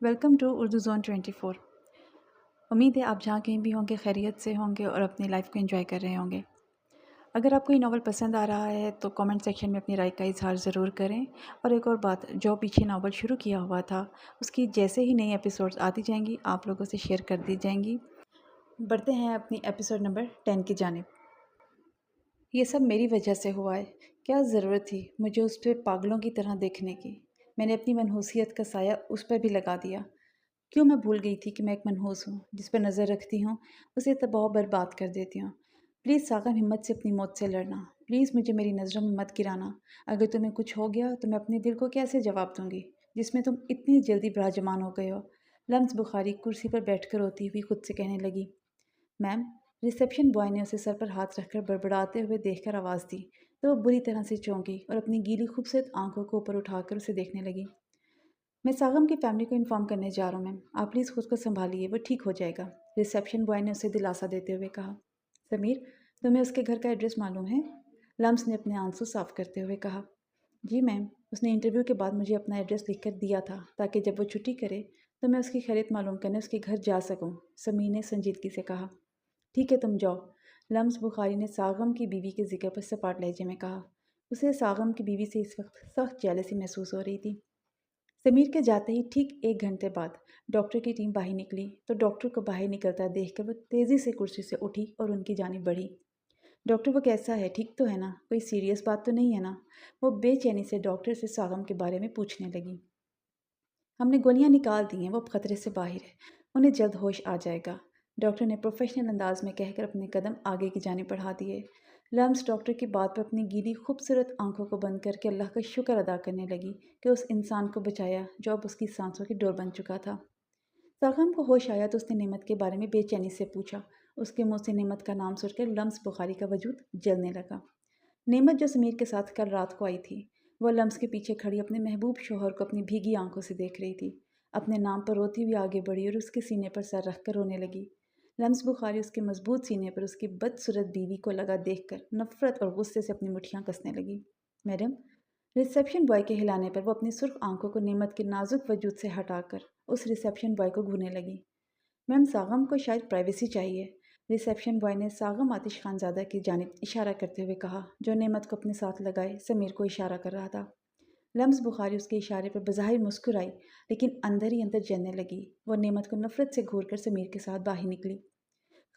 Welcome to Urdu zone 24। उम्मीद है आप जहाँ कहीं भी होंगे खैरियत से होंगे और अपनी लाइफ को एंजॉय कर रहे होंगे। अगर आपको ये नावल पसंद आ रहा है तो कमेंट सेक्शन में अपनी राय का इजहार ज़रूर करें। और एक और बात, जो पीछे नावल शुरू किया हुआ था उसकी जैसे ही नई एपिसोड्स आती जाएंगी आप लोगों से शेयर कर दी जाएंगी। बढ़ते हैं अपनी एपिसोड नंबर 10 की जानिब। ये सब मेरी वजह से हुआ है। क्या ज़रूरत थी मुझे उस पर पागलों की तरह देखने की। मैंने अपनी मनहूसियत का साया उस पर भी लगा दिया। क्यों मैं भूल गई थी कि मैं एक मनहूस हूँ, जिस पर नज़र रखती हूँ उसे तबाह बर्बाद कर देती हूँ। प्लीज़ सागम, हिम्मत से अपनी मौत से लड़ना। प्लीज़ मुझे मेरी नज़रों में मत गिराना। अगर तुम्हें कुछ हो गया तो मैं अपने दिल को कैसे जवाब दूंगी, जिसमें तुम इतनी जल्दी बराजमान हो गए हो। लम्स बुखारी कुर्सी पर बैठकर रोती हुई खुद से कहने लगी। मैम, रिसेप्शन बॉय ने उसे सर पर हाथ रखकर बड़बड़ाते हुए देखकर आवाज़ दी तो वो बुरी तरह से चौंकी और अपनी गीली खूबसूरत आंखों को ऊपर उठाकर उसे देखने लगी। मैं सागम की फैमिली को इन्फॉर्म करने जा रहा हूँ मैम, आप प्लीज़ खुद को संभालिए, वो ठीक हो जाएगा। रिसेप्शन बॉय ने उसे दिलासा देते हुए कहा। समीर, तुम्हें उसके घर का एड्रेस मालूम है? लम्स ने अपने आंसू साफ करते हुए कहा। जी मैम, उसने इंटरव्यू के बाद मुझे अपना एड्रेस लिख कर दिया था ताकि जब वो छुट्टी करे तो मैं उसकी खैरियत मालूम करने उसके घर जा सकूं। समीर ने संजीदगी से कहा। ठीक है, तुम जाओ। लम्स बुखारी ने सागम की बीवी के जिक्र पर सपाट लहजे में कहा। उसे सागम की बीवी से इस वक्त सख्त जेलसी महसूस हो रही थी। समीर के जाते ही ठीक 1 घंटे बाद डॉक्टर की टीम बाहर निकली तो डॉक्टर को बाहर निकलता देखकर वो तेज़ी से कुर्सी से उठी और उनकी जानिब बढ़ी। डॉक्टर, वो कैसा है, ठीक तो है ना, कोई सीरियस बात तो नहीं है ना? वो बेचैनी से डॉक्टर से सागम के बारे में पूछने लगी। हमने गोलियां निकाल दी हैं, वो अब खतरे से बाहर है, उन्हें जल्द होश आ जाएगा। डॉक्टर ने प्रोफेशनल अंदाज में कहकर अपने कदम आगे की जानिब बढ़ा दिए। लम्स डॉक्टर की बात पर अपनी गीली खूबसूरत आंखों को बंद करके अल्लाह का शुक्र अदा करने लगी कि उस इंसान को बचाया जो अब उसकी सांसों की डोर बन चुका था। सागम को होश आया तो उसने नेमत के बारे में बेचैनी से पूछा। उसके मुंह से नेमत का नाम सुनकर लम्स बुखारी का वजूद जलने लगा। नेमत जो समीर के साथ कल रात को आई थी, वह लम्स के पीछे खड़ी अपने महबूब शोहर को अपनी भीगी आंखों से देख रही थी। अपने नाम पर रोती हुई आगे बढ़ी और उसके सीने पर सर रखकर रोने लगी। लम्स बुखारी उसके मजबूत सीने पर उसकी बदसूरत बीवी को लगा देखकर नफरत और गुस्से से अपनी मुठ्ठियां कसने लगी। मैडम, रिसेप्शन बॉय के हिलाने पर वो अपनी सुर्ख आंखों को नेमत के नाजुक वजूद से हटाकर उस रिसेप्शन बॉय को घूरने लगी। मैम, सागम को शायद प्राइवेसी चाहिए। रिसेप्शन बॉय ने सागम आतिश खानज़ादा की जानिब इशारा करते हुए कहा, जो नेमत को अपने साथ लगाए समीर को इशारा कर रहा था। लम्स बुखारी उसके इशारे पर बज़ाहिर मुस्कुराई, लेकिन अंदर ही अंदर जलने लगी। वो नेमत को नफरत से घूर कर समीर के साथ बाहर निकली।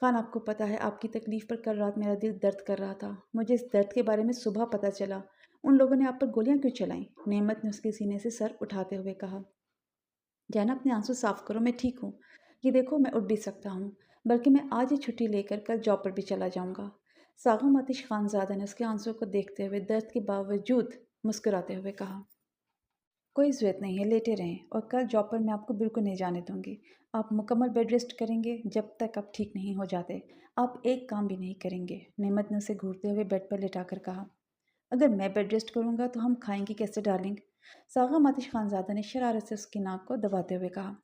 खान, आपको पता है आपकी तकलीफ़ पर कल रात मेरा दिल दर्द कर रहा था। मुझे इस दर्द के बारे में सुबह पता चला। उन लोगों ने आप पर गोलियां क्यों चलाईं? नेमत ने उसके सीने से सर उठाते हुए कहा। जैना, अपने आंसू साफ करो, मैं ठीक हूँ। ये देखो, मैं उठ भी सकता हूँ, बल्कि मैं आज ही छुट्टी लेकर कल जॉब पर भी चला जाऊँगा। सागम आतिश खानज़ादा ने उसके आंसू को देखते हुए दर्द के बावजूद मुस्कुराते हुए कहा। कोई ज़रूरत नहीं है, लेटे रहें और कल जॉब पर मैं आपको बिल्कुल नहीं जाने दूँगी। आप मुकम्मल बेड रेस्ट करेंगे जब तक आप ठीक नहीं हो जाते। आप एक काम भी नहीं करेंगे, नेमत ने उसे घूरते हुए बेड पर लिटाकर कहा। अगर मैं बेड रेस्ट करूँगा तो हम खाएंगे कैसे डार्लिंग? सागम आतिश खानज़ादा ने शरारत से उसकी नाक को दबाते हुए कहा।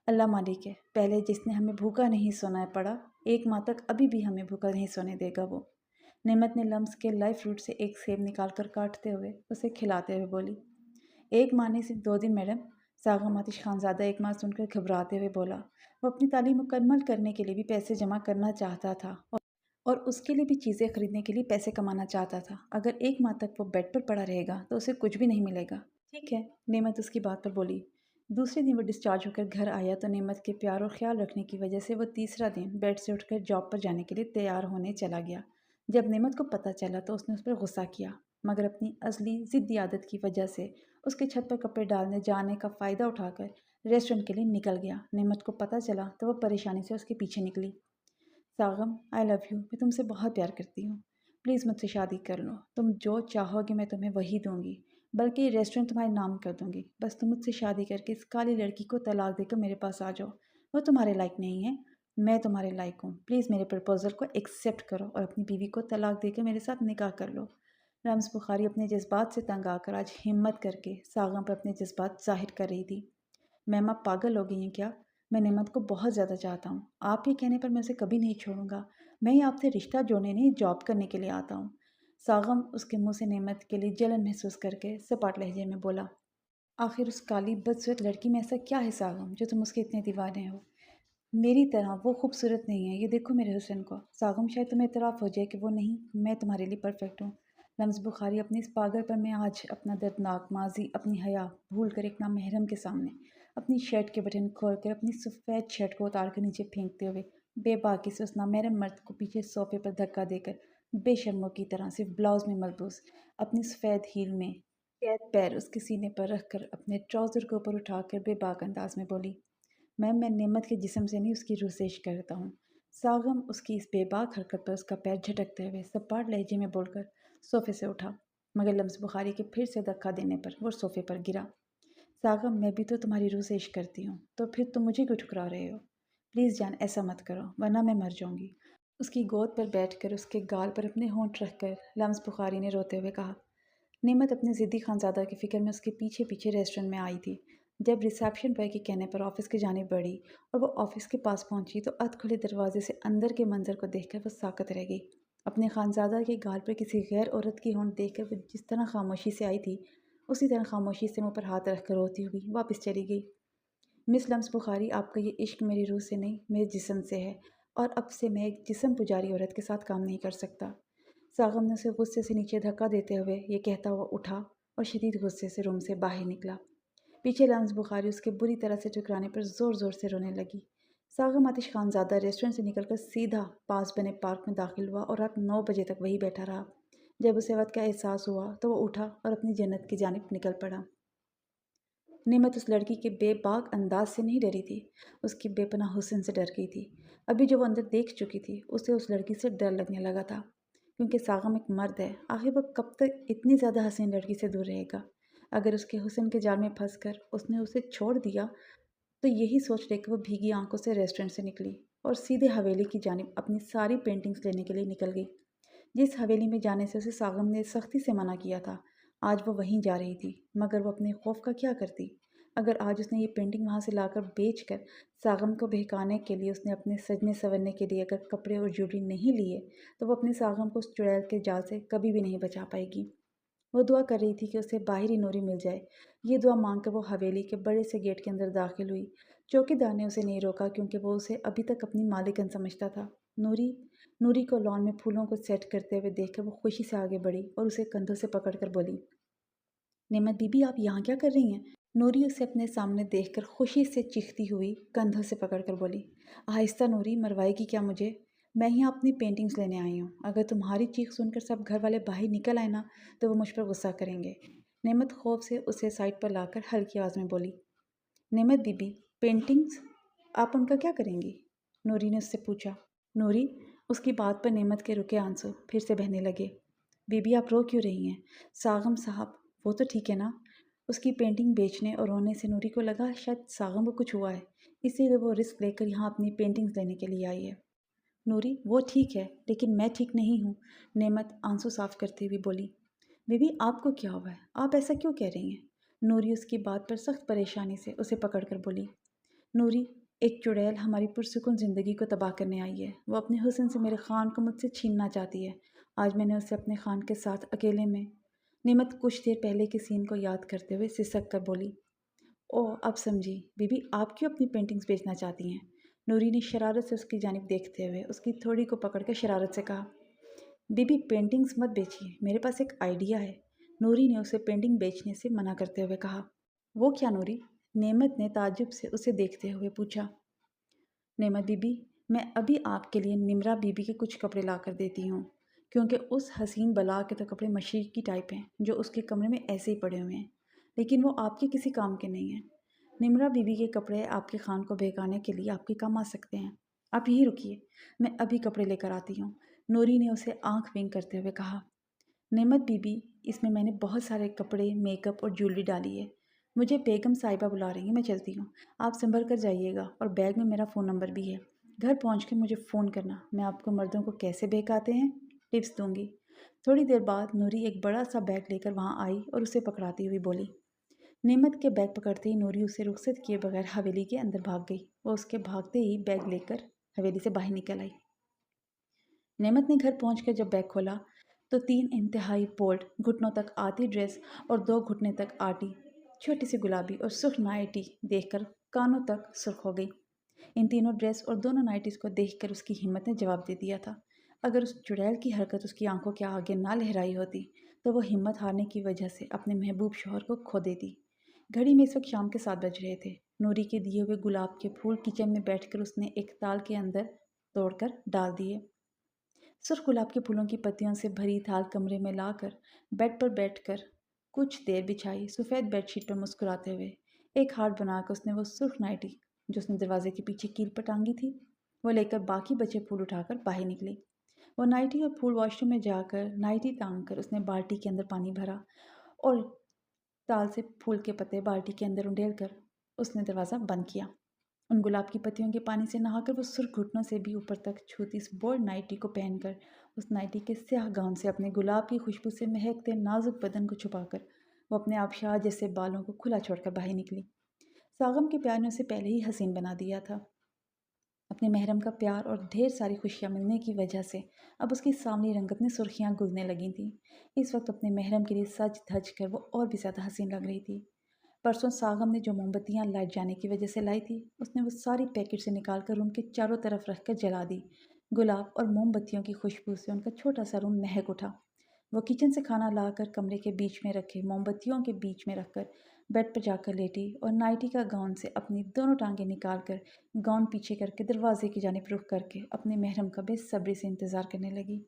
अल्लाह मालिक है, पहले जिसने हमें भूखा नहीं सोना पड़ा, 1 माह तक अभी भी हमें भूखा नहीं सोने देगा वो। नेमत ने लम्स के लाइव फ्रूट से एक सेब निकाल कर काटते हुए उसे खिलाते हुए बोली। 1 माह नहीं, सिर्फ 2 दिन मैडम। सागम आतिश खानज़ादा 1 माह सुनकर घबराते हुए बोला। वो अपनी तालीम मुकम्मल करने के लिए भी पैसे जमा करना चाहता था और उसके लिए भी चीज़ें खरीदने के लिए पैसे कमाना चाहता था। अगर 1 माह तक वो बेड पर पड़ा रहेगा तो उसे कुछ भी नहीं मिलेगा। ठीक है, नेमत उसकी बात पर बोली। दूसरे दिन वो डिस्चार्ज होकर घर आया तो नेमत के प्यार और ख्याल रखने की वजह से वो तीसरा दिन बेड से उठकर जॉब पर जाने के लिए तैयार होने चला गया। जब नेमत को पता चला तो उसने उस पर गुस्सा किया, मगर अपनी असली ज़िद्दी आदत की वजह से उसके छत पर कपड़े डालने जाने का फ़ायदा उठाकर रेस्टोरेंट के लिए निकल गया। नेमत को पता चला तो वह परेशानी से उसके पीछे निकली। सागम, आई लव यू, मैं तुमसे बहुत प्यार करती हूँ। प्लीज़ मुझसे शादी कर लो। तुम जो चाहोगे मैं तुम्हें वही दूंगी, बल्कि ये रेस्टोरेंट तुम्हारे नाम कर दूंगी। बस तुम मुझसे शादी करके इस काली लड़की को तलाक देकर मेरे पास आ जाओ। वो तुम्हारे लायक नहीं है, मैं तुम्हारे लायक हूँ। प्लीज़ मेरे प्रपोज़ल को एक्सेप्ट करो और अपनी बीवी को तलाक देकर मेरे साथ निकाह कर लो। रम्स बुखारी अपने जज्बात से तंग आकर आज हिम्मत करके सागम पर अपने जज्बात जाहिर कर रही थी। मैम, आप पागल हो गई हैं क्या? मैं नेमत को बहुत ज़्यादा चाहता हूँ। आपके कहने पर मैं उसे कभी नहीं छोड़ूंगा। मैं ही आपसे रिश्ता जोड़ने नहीं, जॉब करने के लिए आता हूँ। सागम उसके मुंह से नेमत के लिए जलन महसूस करके सपाट लहजे में बोला। आखिर उस काली बदसूरत लड़की में ऐसा क्या है सागम जो तुम उसके इतने दीवाने हो? मेरी तरह वो खूबसूरत नहीं है, ये देखो मेरे हुस्न को। सागम शायद तुम्हें इतराफ़ हो जाए कि वो नहीं, मैं तुम्हारे लिए परफेक्ट हूँ। लम्स बुखारी अपनी इस पागलपन में आज अपना दर्दनाक माजी, अपनी हया भूल कर एक नामहरम के सामने अपनी शर्ट के बटन खोल कर अपनी सफ़ेद शर्ट को उतार कर नीचे फेंकते हुए बेबाकी से उस नामहरम मर्द को पीछे सोफे पर धक्का देकर बेशर्मों की तरह सिर्फ ब्लाउज में मलबूस अपनी सफ़ेद हील में कैद पैर उसके सीने पर रखकर अपने ट्राउज़र को ऊपर उठाकर बेबाक अंदाज में बोली, मैम मैं नेमत के जिस्म से नहीं उसकी रूह से इश्क करता हूँ। सागम उसकी इस बेबाक हरकत पर उसका पैर झटकते हुए सपाट लहजे में बोलकर सोफे से उठा, मगर लम्स बुखारी के फिर से धक्का देने पर वो सोफे पर गिरा। सागम मैं भी तो तुम्हारी रूह से इश्क करती हूँ, तो फिर तुम मुझे क्यों ठुकरा रहे हो? प्लीज़ जान ऐसा मत करो वरना मैं मर जाऊँगी। उसकी गोद पर बैठकर उसके गाल पर अपने होंठ रखकर लम्स बुखारी ने रोते हुए कहा। नेमत अपने ज़िद्दी खानज़ादा की फ़िक्र में उसके पीछे पीछे रेस्टोरेंट में आई थी। जब रिसेप्शन बॉय के कहने पर ऑफ़िस की जानिब बढ़ी और वो ऑफ़िस के पास पहुंची तो अध खुले दरवाजे से अंदर के मंजर को देखकर वो साकत रह गई। अपने खानज़ादा के गाल पर किसी गैर औरत की होंठ देखकर वो जिस तरह खामोशी से आई थी, उसी तरह खामोशी से मुँह पर हाथ रखकर रोती हुई वापस चली गई। मिस लम्स बुखारी, आपका ये इश्क मेरी रूह से नहीं मेरे जिस्म से है, और अब से मैं एक जिस्म पुजारी औरत के साथ काम नहीं कर सकता। सागम ने उसे गुस्से से नीचे धक्का देते हुए ये कहता हुआ उठा और शदीद गुस्से से रूम से बाहर निकला। पीछे लम्स बुखारी उसके बुरी तरह से टकराने पर ज़ोर ज़ोर से रोने लगी। सागम आतिश खानज़ादा रेस्टोरेंट से निकलकर सीधा पास बने पार्क में दाखिल हुआ और रात 9 बजे तक वहीं बैठा रहा। जब उसे वक्त का एहसास हुआ तो वो उठा और अपनी जन्नत की जानिब निकल पड़ा। नेमत उस लड़की के बेबाक अंदाज से नहीं डरी थी, उसकी बेपनाह हुस्न से डर गई थी। अभी जो वो अंदर देख चुकी थी उसे उस लड़की से डर लगने लगा था, क्योंकि सागम एक मर्द है। आखिर वो कब तक इतनी ज़्यादा हसीन लड़की से दूर रहेगा? अगर उसके हुस्न के जाल में फंसकर उसने उसे छोड़ दिया तो यही सोच लेकर वो भीगी आंखों से रेस्टोरेंट से निकली और सीधे हवेली की जानिब अपनी सारी पेंटिंग्स लेने के लिए निकल गई। जिस हवेली में जाने से उसे सागम ने सख्ती से मना किया था, आज वो वहीं जा रही थी। मगर वो अपने खौफ का क्या करती? अगर आज उसने ये पेंटिंग वहाँ से लाकर बेच कर सागम को बहकाने के लिए उसने अपने सजने संवरने के लिए अगर कपड़े और ज्वेलरी नहीं लिए, तो वो अपने सागम को उस चुड़ैल के जाल से कभी भी नहीं बचा पाएगी। वो दुआ कर रही थी कि उसे बाहरी नूरी मिल जाए। ये दुआ मांगकर वो हवेली के बड़े से गेट के अंदर दाखिल हुई। चौकीदार ने उसे नहीं रोका, क्योंकि वो उसे अभी तक अपनी मालिकन समझता था। नूरी नूरी को लॉन में फूलों को सेट करते हुए देखकर वो खुशी से आगे बढ़ी और उसे कंधों से पकड़कर बोली, नेमत बीबी आप यहाँ क्या कर रही हैं? नूरी उसे अपने सामने देखकर खुशी से चीखती हुई कंधों से पकड़कर बोली, आहिस्ता नूरी, मरवाएगी क्या मुझे? मैं यहाँ अपनी पेंटिंग्स लेने आई हूँ। अगर तुम्हारी चीख सुनकर सब घर वाले बाहर निकल आए ना, तो वो मुझ पर गुस्सा करेंगे। नेमत खौफ से उसे साइड पर लाकर हल्की आवाज़ में बोली, नेमत बीबी, पेंटिंग्स आप उनका क्या करेंगी? नूरी ने उससे पूछा। नूरी, उसकी बात पर नेमत के रुके आंसू फिर से बहने लगे। बीबी आप रो क्यों रही हैं? सागम साहब वो तो ठीक है ना? उसकी पेंटिंग बेचने और रोने से नूरी को लगा शायद सागम को कुछ हुआ है, इसीलिए वो रिस्क लेकर यहाँ अपनी पेंटिंग्स लेने के लिए आई है। नूरी वो ठीक है, लेकिन मैं ठीक नहीं हूँ। नेमत आंसू साफ करते हुए बोली, बीबी आपको क्या हुआ है? आप ऐसा क्यों कह रही हैं? नूरी उसकी बात पर सख्त परेशानी से उसे पकड़कर बोली, नूरी, एक चुड़ैल हमारी पुरसुकून ज़िंदगी को तबाह करने आई है। वो अपने हुस्न से मेरे खान को मुझसे छीनना चाहती है। आज मैंने उसे अपने खान के साथ अकेले में। निमत कुछ देर पहले के सीन को याद करते हुए सिसक कर बोली, ओह अब समझी, बीबी आप क्यों अपनी पेंटिंग्स बेचना चाहती हैं? नूरी ने शरारत से उसकी जानिब देखते हुए उसकी थोड़ी को पकड़कर शरारत से कहा, बीबी पेंटिंग्स मत बेचिए, मेरे पास एक आइडिया है। नूरी ने उसे पेंटिंग बेचने से मना करते हुए कहा। वो क्या नूरी? नेमत ने ताज्जुब से उसे देखते हुए पूछा। नेमत बीबी, मैं अभी आपके लिए निमरा बीबी के कुछ कपड़े ला कर देती हूँ, क्योंकि उस हसीन बला के तो कपड़े मशीक की टाइप हैं जो उसके कमरे में ऐसे ही पड़े हुए हैं, लेकिन वो आपके किसी काम के नहीं हैं। निमरा बीबी के कपड़े आपके खान को बहकाने के लिए आपके काम आ सकते हैं। आप यहीं रुकिए, मैं अभी कपड़े लेकर आती हूँ। नूरी ने उसे आंख विंक करते हुए कहा। नेमत बीबी, इसमें मैंने बहुत सारे कपड़े, मेकअप और ज्वेलरी डाली है। मुझे बेगम साहिबा बुला रही हैं, मैं चलती हूँ। आप संभल कर जाइएगा और बैग में मेरा फ़ोन नंबर भी है। घर पहुँच के मुझे फ़ोन करना, मैं आपको मर्दों को कैसे बहकाते हैं टिप्स दूँगी। थोड़ी देर बाद नूरी एक बड़ा सा बैग लेकर वहाँ आई और उसे पकड़ाती हुई बोली। नेमत के बैग पकड़ते ही नूरी उसे रुखसत किए बगैर हवेली के अंदर भाग गई। वो उसके भागते ही बैग लेकर हवेली से बाहर निकल आई। नेमत ने घर पहुंचकर जब बैग खोला तो 3 इंतहाई बोल्ड, घुटनों तक आती ड्रेस और 2 घुटने तक आटी छोटी सी गुलाबी और सुर्ख नाइटी देखकर कानों तक सुर्ख हो गई। इन तीनों ड्रेस और दोनों नाइटीज़ को देखकर उसकी हिम्मत ने जवाब दे दिया था। अगर उस चुड़ैल की हरकत उसकी आंखों के आगे ना लहराई होती तो वो हिम्मत हारने की वजह से अपने महबूब शौहर को खो देती। घड़ी में इस वक्त शाम के 7 बज रहे थे। नूरी के दिए हुए गुलाब के फूल किचन में बैठकर उसने एक थाल के अंदर तोड़कर डाल दिए। सुर्ख गुलाब के फूलों की पत्तियों से भरी थाल कमरे में लाकर बेड पर बैठकर कुछ देर बिछाई सफ़ेद बेडशीट पर मुस्कुराते हुए एक हार्ट बनाकर उसने वो सुर्ख नाइटी जो उसने दरवाजे के पीछे कील पर टांगी थी वो लेकर बाकी बचे फूल उठाकर बाहर निकली। वो नाइटी और फूल वॉशरूम में जाकर नाइटी टांग कर उसने बाल्टी के अंदर पानी भरा और ताल से फूल के पत्ते बाल्टी के अंदर उंडेल कर उसने दरवाज़ा बंद किया। उन गुलाब की पत्तियों के पानी से नहाकर वो सुर्ख घुटनों से भी ऊपर तक छूती इस बोल्ड नाइटी को पहनकर उस नाइटी के स्याह गाउन से अपने गुलाब की खुशबू से महकते नाजुक बदन को छुपाकर वो अपने आबशार जैसे बालों को खुला छोड़कर बाहर निकली। सागम के प्यार ने उसे पहले ही हसीन बना दिया था। अपने महरम का प्यार और ढेर सारी खुशियाँ मिलने की वजह से अब उसकी सांवली रंगत में सुर्खियाँ गुजरने लगी थीं। इस वक्त अपने महरम के लिए सज धज कर वो और भी ज़्यादा हसीन लग रही थी। परसों सागम ने जो मोमबत्तियाँ लाइट जाने की वजह से लाई थी उसने वो सारी पैकेट से निकाल कर रूम के चारों तरफ रख कर जला दी। गुलाब और मोमबत्तियों की खुशबू से उनका छोटा सा रूम महक उठा। वो किचन से खाना लाकर कमरे के बीच में रखे मोमबत्तियों के बीच में रखकर बेड पर जाकर लेटी और नाइटी का गाउन से अपनी दोनों टांगें निकाल कर गाउन पीछे करके दरवाजे की जानिब रुख करके अपने महरम का बेसब्री से इंतज़ार करने लगी।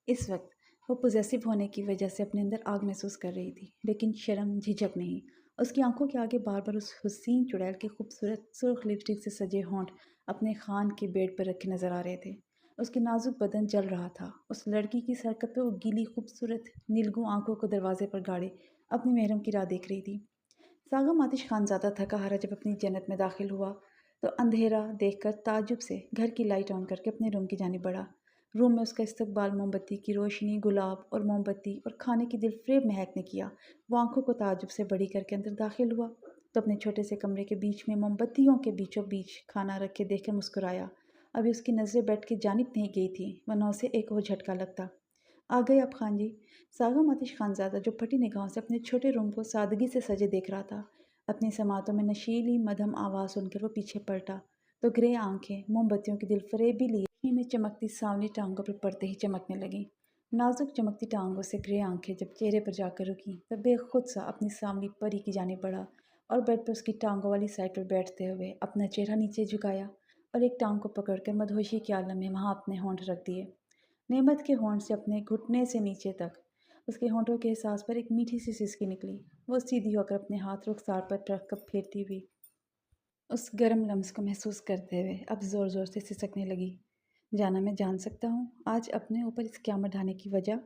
इस वक्त वो पॉजेसिव होने की वजह से अपने अंदर आग महसूस कर रही थी, लेकिन शर्म झिझक नहीं। उसकी आंखों के आगे बार बार उस हुसीन चुड़ैल के खूबसूरत सुर्ख लिपस्टिक से सजे होंठ अपने खान के बेड पर रखे नजर आ रहे थे। उसके नाजुक बदन जल रहा था। उस लड़की की सरकत पे वो गीली खूबसूरत नीलगू आंखों को दरवाजे पर गाड़े अपने महरम की राह देख रही थी। सागम आतिश खानज़ादा थका हारा जब अपनी जन्नत में दाखिल हुआ तो अंधेरा देखकर ताज्जुब से घर की लाइट ऑन करके अपने रूम की जानिब बढ़ा। रूम में उसका इस्तकबाल मोमबत्ती की रोशनी, गुलाब और मोमबत्ती और खाने की दिलफरेब महक ने किया। वो आंखों को ताज्जुब से बड़ी करके अंदर दाखिल हुआ तो अपने छोटे से कमरे के बीच में मोमबत्तियों के बीचों बीच खाना रखे देख कर मुस्कुराया। अभी उसकी नज़रें बेड की जानिब नहीं गई थी वरना उसे एक और झटका लगता। आ गए आप खान जी। सागम आतिश खानज़ादा जो फटी निगाहों से अपने छोटे रूम को सादगी से सजे देख रहा था, अपनी समातों में नशीली मधम आवाज़ सुनकर वो पीछे पलटा तो ग्रे आंखें मोमबत्तियों की दिलफरेबी लिए रोशनी में चमकती सांवली टांगों पर पड़ते ही चमकने लगीं। नाजुक चमकती टांगों से ग्रे आंखें जब चेहरे पर जाकर रुकीं तब बेखुद सा अपनी सांवली परी की जाने बढ़ा और बेड पर उसकी टांगों वाली साइड पर बैठते हुए अपना चेहरा नीचे झुकाया और एक टांग को पकड़कर मदहोशी के आलम में वहाँ अपने होंठ रख दिए। नेमत के होंठ से अपने घुटने से नीचे तक उसके होंठों के एहसास पर एक मीठी सी सिसकी निकली। वो सीधी होकर अपने हाथ रुखसार पर रख कर फेरती हुई उस गर्म लम्स को महसूस करते हुए अब ज़ोर ज़ोर से सिसकने लगी। जाना मैं जान सकता हूँ आज अपने ऊपर इस क़यामत ढाने की वजह?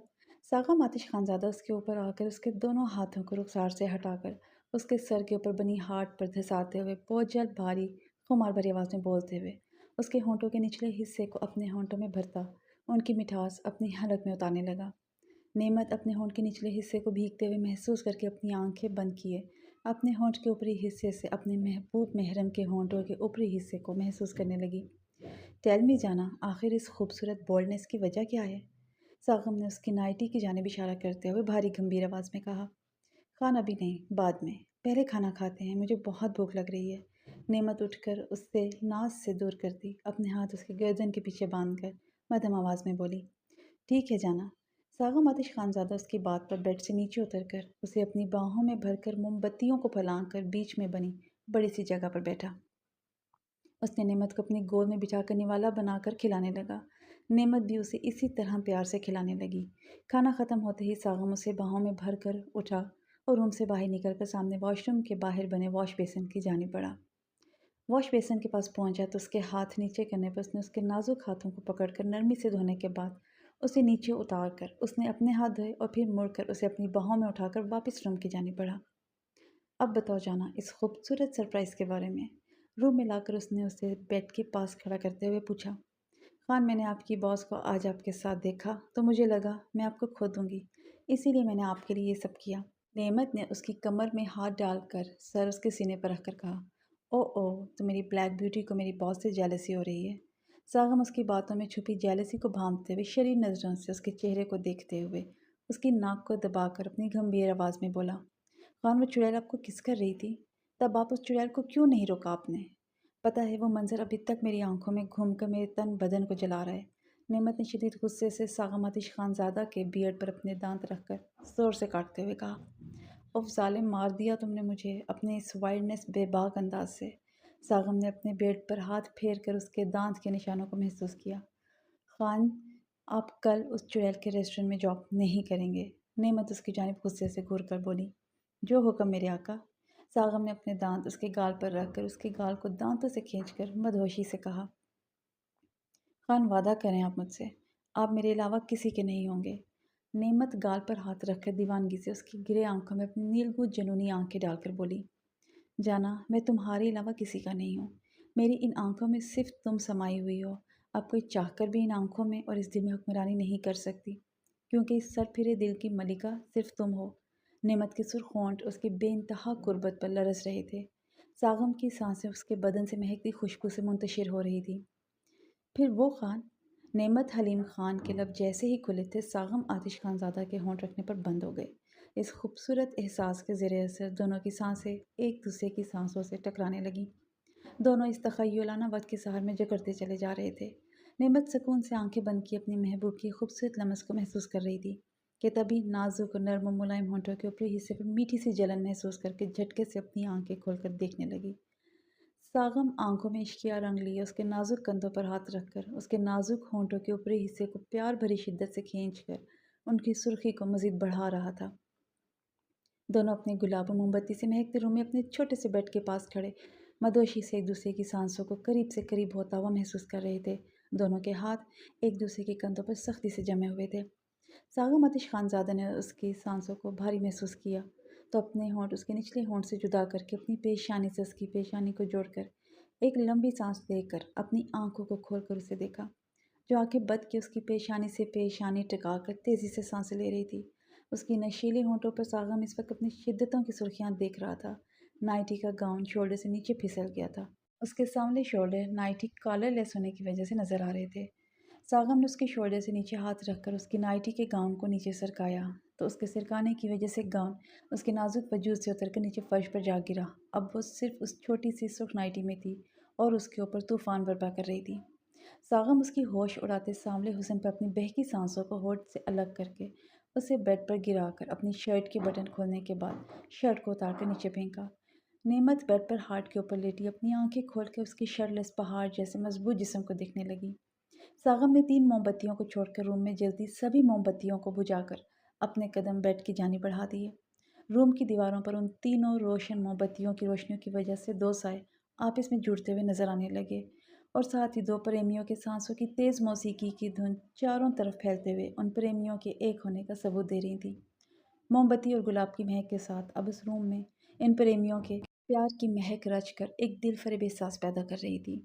सागम आतिश खानज़ादा उसके ऊपर आकर उसके दोनों हाथों को रुखसार से हटाकर उसके सर के ऊपर बनी हार्ट पर धंसाते हुए बोझल भारी खुमार भरी आवाज़ में बोलते हुए उसके होंठों के निचले हिस्से को अपने होंठों में भरता उनकी मिठास अपनी हलक में उतारने लगा। नेमत अपने होंठ के निचले हिस्से को भीगते हुए महसूस करके अपनी आंखें बंद किए अपने होंठ के ऊपरी हिस्से से अपने महबूब महरम के होंठों के ऊपरी हिस्से को महसूस करने लगी। टेल मी जाना आखिर इस खूबसूरत बोल्डनेस की वजह क्या है? सागम ने उसकी नाइटी की जानिब इशारा करते हुए भारी गंभीर आवाज़ में कहा। खाना भी नहीं, बाद में, पहले खाना खाते हैं, मुझे बहुत भूख लग रही है। नेमत उठकर उससे नाज से दूर करती अपने हाथ उसके गर्दन के पीछे बांध कर मध्यम आवाज़ में बोली, ठीक है जाना। सागम आतिश खानज़ादा उसकी बात पर बेड से नीचे उतरकर उसे अपनी बाहों में भरकर मोमबत्तियों को फैलाकर बीच में बनी बड़ी सी जगह पर बैठा। उसने नेमत को अपनी गोद में बिठाकर निवाला बनाकर खिलाने लगा। नेमत भी उसे इसी तरह प्यार से खिलाने लगी। खाना ख़त्म होते ही सागम उसे बाहों में भर कर उठा और रूम से बाहर निकलकर सामने वॉशरूम के बाहर बने वॉश बेसिन की जानिब बढ़ा। वॉश बेसिन के पास पहुंचा तो उसके हाथ नीचे करने पर उसने उसके नाजुक हाथों को पकड़कर नरमी से धोने के बाद उसे नीचे उतार कर उसने अपने हाथ धोए और फिर मुड़कर उसे अपनी बाहों में उठाकर वापस रूम की जानिब बढ़ा। अब बताओ जाना इस खूबसूरत सरप्राइज़ के बारे में। रूम में लाकर उसने उसे बेड के पास खड़ा करते हुए पूछा। खान मैंने आपकी बॉस को आज आपके साथ देखा तो मुझे लगा मैं आपको खो दूँगी, इसीलिए मैंने आपके लिए ये सब किया। नेमत ने उसकी कमर में हाथ डालकर सर उसके सीने पर रखकर कहा, ओह तो मेरी ब्लैक ब्यूटी को मेरी बॉस से जेलसी हो रही है। सागम उसकी बातों में छुपी जेलसी को भांपते हुए शरीर नज़रों से उसके चेहरे को देखते हुए उसकी नाक को दबाकर अपनी गंभीर आवाज़ में बोला, खान वो चुड़ैल आपको किस कर रही थी? तब आप उस चुड़ैल को क्यों नहीं रोका आपने? पता है वो मंज़र अभी तक मेरी आँखों में घूम कर मेरे तन बदन को जला रहा है। नेमत ने शदीद गुस्से से सागम आतिश खानज़ादा के बियर्ड पर अपने दाँत रखकर ज़ोर से काटते हुए कहा, उफ़ ज़ालिम, मार दिया तुमने मुझे अपने इस वाइल्डनेस बेबाक अंदाज़ से। सागम ने अपने बेड पर हाथ फेर कर उसके दाँत के निशानों को महसूस किया। खान, आप कल उस चुड़ैल के रेस्टोरेंट में जॉब नहीं करेंगे। नेमत उसकी जानिब गुस्से से घूर कर बोली, जो हुक्म मेरे आका। सागम ने अपने दांत उसके गाल पर रखकर उसके गाल को दांतों से खींचकर मदहोशी से कहा, खान, वादा करें आप मुझसे, आप मेरे अलावा किसी के नहीं होंगे। नेमत गाल पर हाथ रखकर दीवानगी से उसकी गिरे आंखों में अपनी नीलगूज जनूनी आंखें डालकर बोली, जाना, मैं तुम्हारे अलावा किसी का नहीं हूँ। मेरी इन आंखों में सिर्फ तुम समाई हुई हो। अब कोई चाहकर भी इन आंखों में और इस दिल में हुक्मरानी नहीं कर सकती, क्योंकि इस सर फिरे दिल की मलिका सिर्फ तुम हो। नेमत के सुर्ख होंठ उसकी बेइंतहा कुर्बत पर लरस रहे थे। सागम की सांसें उसके बदन से महकती खुशबू से मुंतशिर हो रही थी। फिर वो खान, नेमत हलीम खान के लब जैसे ही खुले थे, सागम आतिश खानज़ादा के होंठ रखने पर बंद हो गए। इस खूबसूरत एहसास के ज़रिए असर दोनों की सांसें एक दूसरे की सांसों से टकराने लगीं। दोनों इस तख़य्युलाना वक्त के सहार में जकड़ते चले जा रहे थे। नेमत सुकून से आंखें बंद की अपनी महबूब की खूबसूरत लमस को महसूस कर रही थी कि तभी नाजुक और नर्म मुलायम होंठों के ऊपरी हिस्से पर मीठी सी जलन महसूस करके झटके से अपनी आंखें खोलकर देखने लगी। सागम आंखों में इश्किया रंग लिए उसके नाजुक कंधों पर हाथ रखकर उसके नाजुक होंठों के ऊपरी हिस्से को प्यार भरी शिद्दत से खींचकर उनकी सुर्खी को मज़ीद बढ़ा रहा था। दोनों अपनी गुलाबों मोमबत्ती से महकते रूम में अपने छोटे से बेड के पास खड़े मदोशी से एक दूसरे की सांसों को करीब से करीब होता हुआ महसूस कर रहे थे। दोनों के हाथ एक दूसरे के कंधों पर सख्ती से जमे हुए थे। सागम आतिश खानज़ादा ने उसकी सांसों को भारी महसूस किया तो अपने होंठ उसके निचले होंठ से जुदा करके अपनी पेशानी से उसकी पेशानी को जोड़कर एक लंबी सांस लेकर अपनी आंखों को खोलकर उसे देखा, जो आंखें बंद के उसकी पेशानी से पेशानी टिकाकर तेज़ी से सांसें ले रही थी। उसकी नशीले होंठों पर सागम इस वक्त अपनी शिद्दतों की सुर्खियां देख रहा था। नाइटी का गाउन शोल्डर से नीचे फिसल गया था। उसके सामने शोल्डर नाइटी कॉलरलेस होने की वजह से नजर आ रहे थे। सागम ने उसके शोल्डर से नीचे हाथ रखकर उसकी नाइटी के गाउन को नीचे सरकाया तो उसके सरकाने की वजह से गाउन उसके नाजुक वजूद से उतरकर नीचे फर्श पर जा गिरा। अब वो सिर्फ उस छोटी सी सुर्ख नाइटी में थी और उसके ऊपर तूफान बर्पा कर रही थी। सागम उसकी होश उड़ाते सांवले हुस्न पर अपनी बहकी सांसों को होठ से अलग करके उसे बेड पर गिराकर अपनी शर्ट के बटन खोलने के बाद शर्ट को उतार कर नीचे फेंका। नेमत बेड पर हार्ट के ऊपर लेटी अपनी आंखें खोल कर उसकी शर्टलेस पहाड़ जैसे मजबूत जिस्म को देखने लगी। सागम ने 3 मोमबत्तियों को छोड़कर रूम में जलती सभी मोमबत्तियों को बुझाकर अपने कदम बेड की जानिब बढ़ा दिए। रूम की दीवारों पर उन तीनों रोशन मोमबत्तियों की रोशनियों की वजह से दो साए आपस में जुड़ते हुए नजर आने लगे और साथ ही दो प्रेमियों के सांसों की तेज़ मौसीकी की धुन चारों तरफ फैलते हुए उन प्रेमियों के एक होने का सबूत दे रही थी। मोमबत्ती और गुलाब की महक के साथ अब उस रूम में इन प्रेमियों के प्यार की महक रच कर एक दिल फरेब एहसास पैदा कर रही थी।